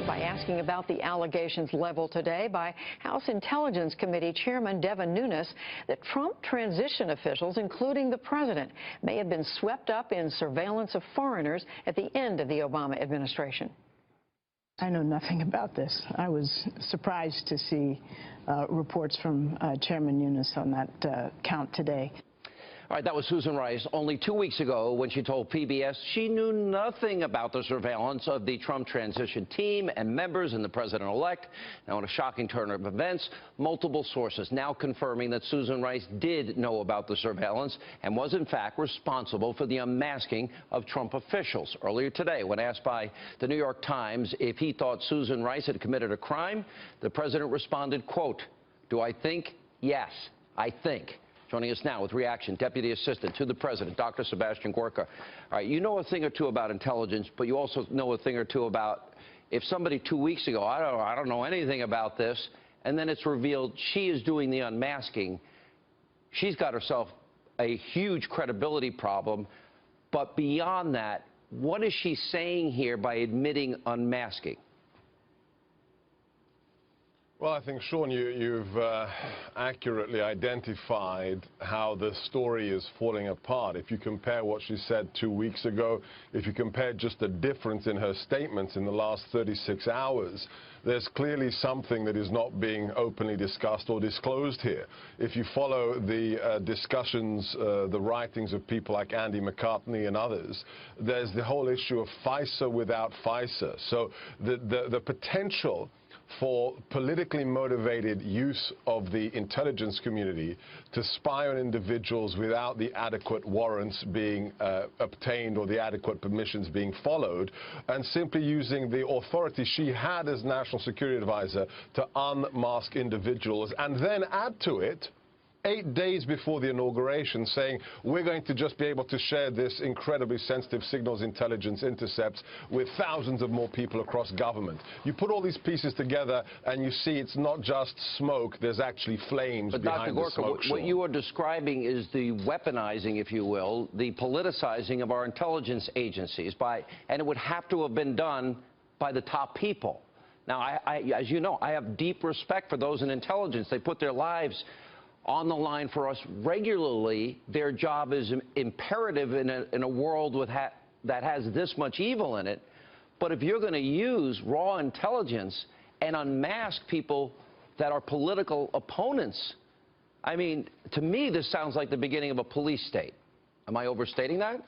by asking about the allegations leveled today by House Intelligence Committee Chairman Devin Nunes that Trump transition officials, including the president, may have been swept up in surveillance of foreigners at the end of the Obama administration. I know nothing about this. I was surprised to see reports from Chairman Nunes on that count today. All right, that was Susan Rice only 2 weeks ago when she told PBS she knew nothing about the surveillance of the Trump transition team and members and the president-elect. Now, in a shocking turn of events, multiple sources now confirming that Susan Rice did know about the surveillance and was, in fact, responsible for the unmasking of Trump officials. Earlier today, when asked by the New York Times if he thought Susan Rice had committed a crime, the president responded, quote, "Do I think? Yes, I think." Joining us now with reaction, Deputy Assistant to the President, Dr. Sebastian Gorka. All right, you know a thing or two about intelligence, but you also know a thing or two about if somebody 2 weeks ago, I don't know anything about this, and then it's revealed she is doing the unmasking, she's got herself a huge credibility problem. But beyond that, what is she saying here by admitting unmasking? Well, I think, Sean, you've accurately identified how the story is falling apart. If you compare what she said 2 weeks ago, if you compare just the difference in her statements in the last 36 hours, there's clearly something that is not being openly discussed or disclosed here. If you follow the discussions, the writings of people like Andy McCartney and others, there's the whole issue of FISA without FISA. So the potential for politically motivated use of the intelligence community to spy on individuals without the adequate warrants being obtained or the adequate permissions being followed, and simply using the authority she had as National Security Advisor to unmask individuals, and then add to it 8 days before the inauguration, saying we're going to just be able to share this incredibly sensitive signals intelligence intercepts with thousands of more people across government. You put all these pieces together and you see it's not just smoke, there's actually flames behind the smoke. But Dr. Gorka, what you are describing is the weaponizing, if you will, the politicizing of our intelligence agencies, and it would have to have been done by the top people. Now, as you know, I have deep respect for those in intelligence. They put their lives on the line for us regularly. Their job is imperative in a world that has this much evil in it. But if you're going to use raw intelligence and unmask people that are political opponents, I mean, to me, this sounds like the beginning of a police state. Am I overstating that?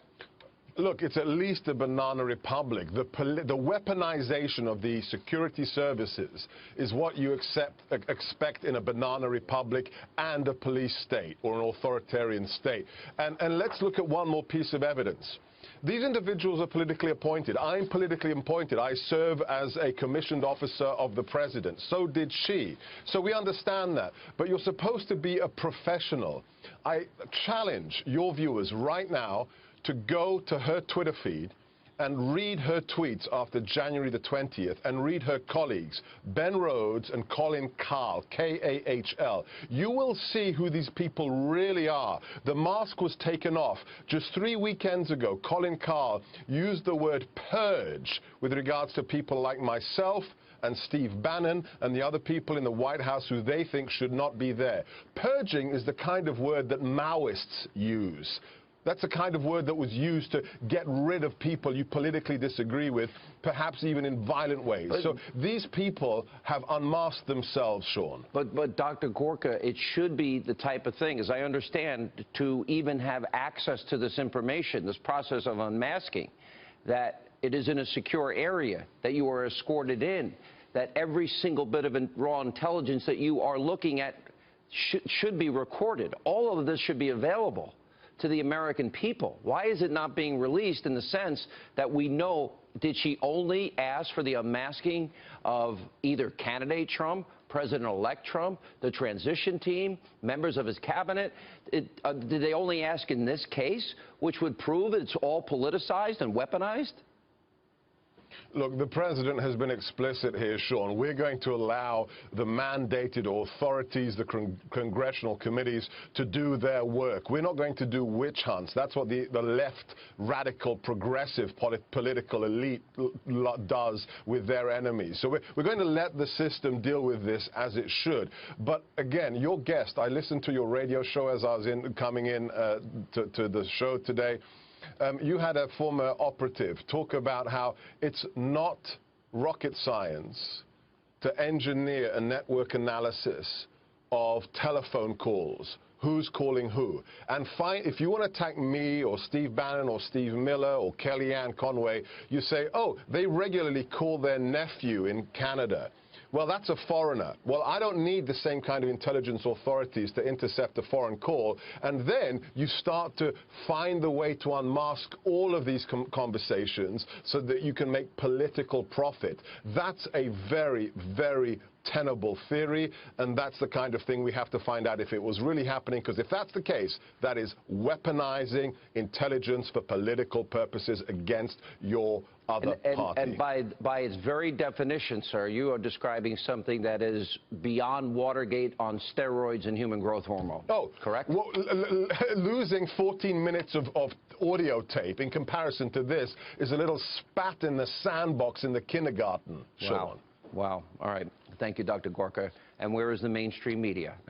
Look, it's at least a banana republic. The weaponization of the security services is what you expect in a banana republic and a police state or an authoritarian state. And let's look at one more piece of evidence. These individuals are politically appointed. I'm politically appointed. I serve as a commissioned officer of the president. So did she. So we understand that. But you're supposed to be a professional. I challenge your viewers right now to go to her Twitter feed and read her tweets after January the 20th and read her colleagues, Ben Rhodes and Colin Kahl, K-A-H-L. You will see who these people really are. The mask was taken off. Just 3 weekends ago, Colin Kahl used the word purge with regards to people like myself and Steve Bannon and the other people in the White House who they think should not be there. Purging is the kind of word that Maoists use. That's the kind of word that was used to get rid of people you politically disagree with, perhaps even in violent ways. So these people have unmasked themselves, Sean. But Dr. Gorka, it should be the type of thing, as I understand, to even have access to this information, this process of unmasking, that it is in a secure area, that you are escorted in, that every single bit of raw intelligence that you are looking at should be recorded. All of this should be available to the American people. Why is it not being released in the sense that we know, did she only ask for the unmasking of either candidate Trump, President-elect Trump, the transition team, members of his cabinet? Did they only ask in this case, which would prove it's all politicized and weaponized? Look, the president has been explicit here, Sean. We're going to allow the mandated authorities, the congressional committees, to do their work. We're not going to do witch hunts. That's what the left, radical, progressive political elite does with their enemies. So we're going to let the system deal with this as it should. But again, your guest, I listened to your radio show as I was coming in to the show today. You had a former operative talk about how it's not rocket science to engineer a network analysis of telephone calls, who's calling who. And if you want to attack me or Steve Bannon or Steve Miller or Kellyanne Conway, you say, oh, they regularly call their nephew in Canada. Well, that's a foreigner. Well, I don't need the same kind of intelligence authorities to intercept a foreign call. And then you start to find the way to unmask all of these conversations so that you can make political profit. That's a very, very tenable theory, and that's the kind of thing we have to find out if it was really happening, because if that's the case, that is weaponizing intelligence for political purposes against your other party. And by its very definition, sir, you are describing something that is beyond Watergate on steroids and human growth hormone. Oh, correct? Well, losing 14 minutes of audio tape in comparison to this is a little spat in the sandbox in the kindergarten, Sean. Wow. Wow. All right. Thank you, Dr. Gorka. And where is the mainstream media?